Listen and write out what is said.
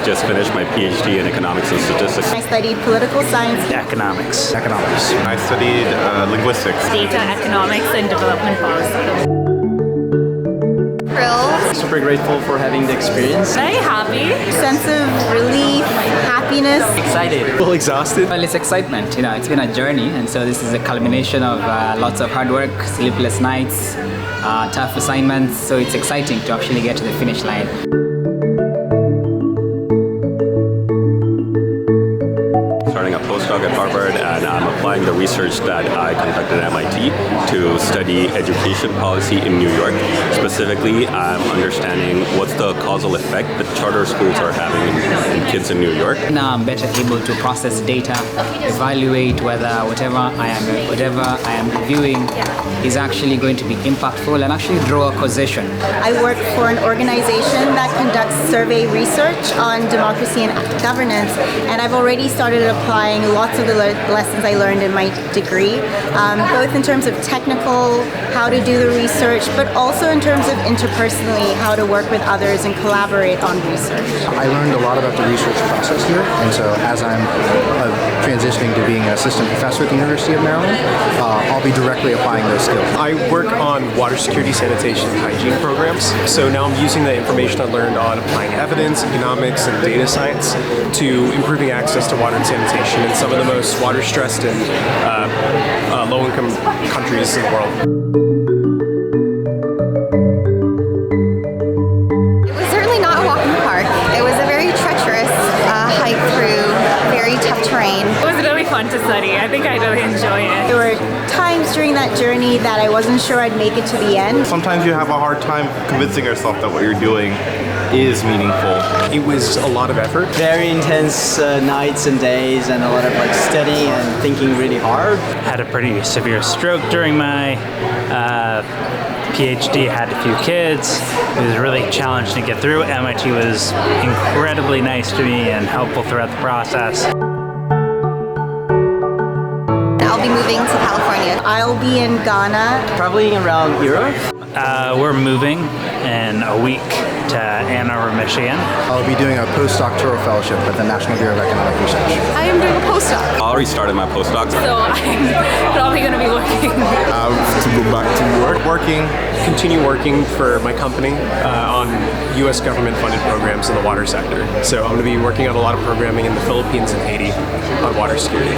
just finished my PhD in economics and statistics. I studied political science. Economics. I studied linguistics. Data economics and development policy. Thrilled. Super grateful for having the experience. Very happy. Sense of relief, happiness. Excited. A little exhausted. Well, it's excitement. It's been a journey, and so this is a culmination of lots of hard work, sleepless nights, tough assignments. So it's exciting to actually get to the finish line. Starting a postdoc at Harvard, and I'm applying the research that I conducted at MIT to study education policy in New York. Specifically, I'm understanding what's the causal effect that charter schools are having in kids in New York. Now I'm better able to process data, evaluate whether whatever I am reviewing is actually going to be impactful, and actually draw a causation. I work for an organization that conducts survey research on democracy and governance, and I've already started applying lots of the lessons I learned in my degree, both in terms of technical, how to do the research, but also in terms of interpersonally, how to work with others and collaborate on research. I learned a lot about the research process here, and so as I'm transitioning to being an assistant professor at the University of Maryland, I'll be directly applying those skills. I work on water security, sanitation, and hygiene programs. So now I'm using the information I learned on applying evidence, economics, and data science to improving access to water and sanitation in some of the most water-stressed and low-income countries in the world. It was certainly not a walk in the park. It was a very treacherous hike through very tough terrain. It was really fun to study. I think I really enjoy it. There were times during that journey that I wasn't sure I'd make it to the end. Sometimes you have a hard time convincing yourself that what you're doing is meaningful. It was a lot of effort. Very intense nights and days, and a lot of studying and thinking really hard. Had a pretty severe stroke during my PhD, had a few kids. It was really challenging to get through. MIT was incredibly nice to me and helpful throughout the process. I'll be moving to California. I'll be in Ghana. Traveling around Europe. We're moving in a week to Ann Arbor, Michigan. I'll be doing a postdoctoral fellowship at the National Bureau of Economic Research. I am doing a postdoc. I already started my postdoc. So I'm probably going to be working. To go back to work. Continue working for my company on U.S. government-funded programs in the water sector. So I'm going to be working on a lot of programming in the Philippines and Haiti on water security.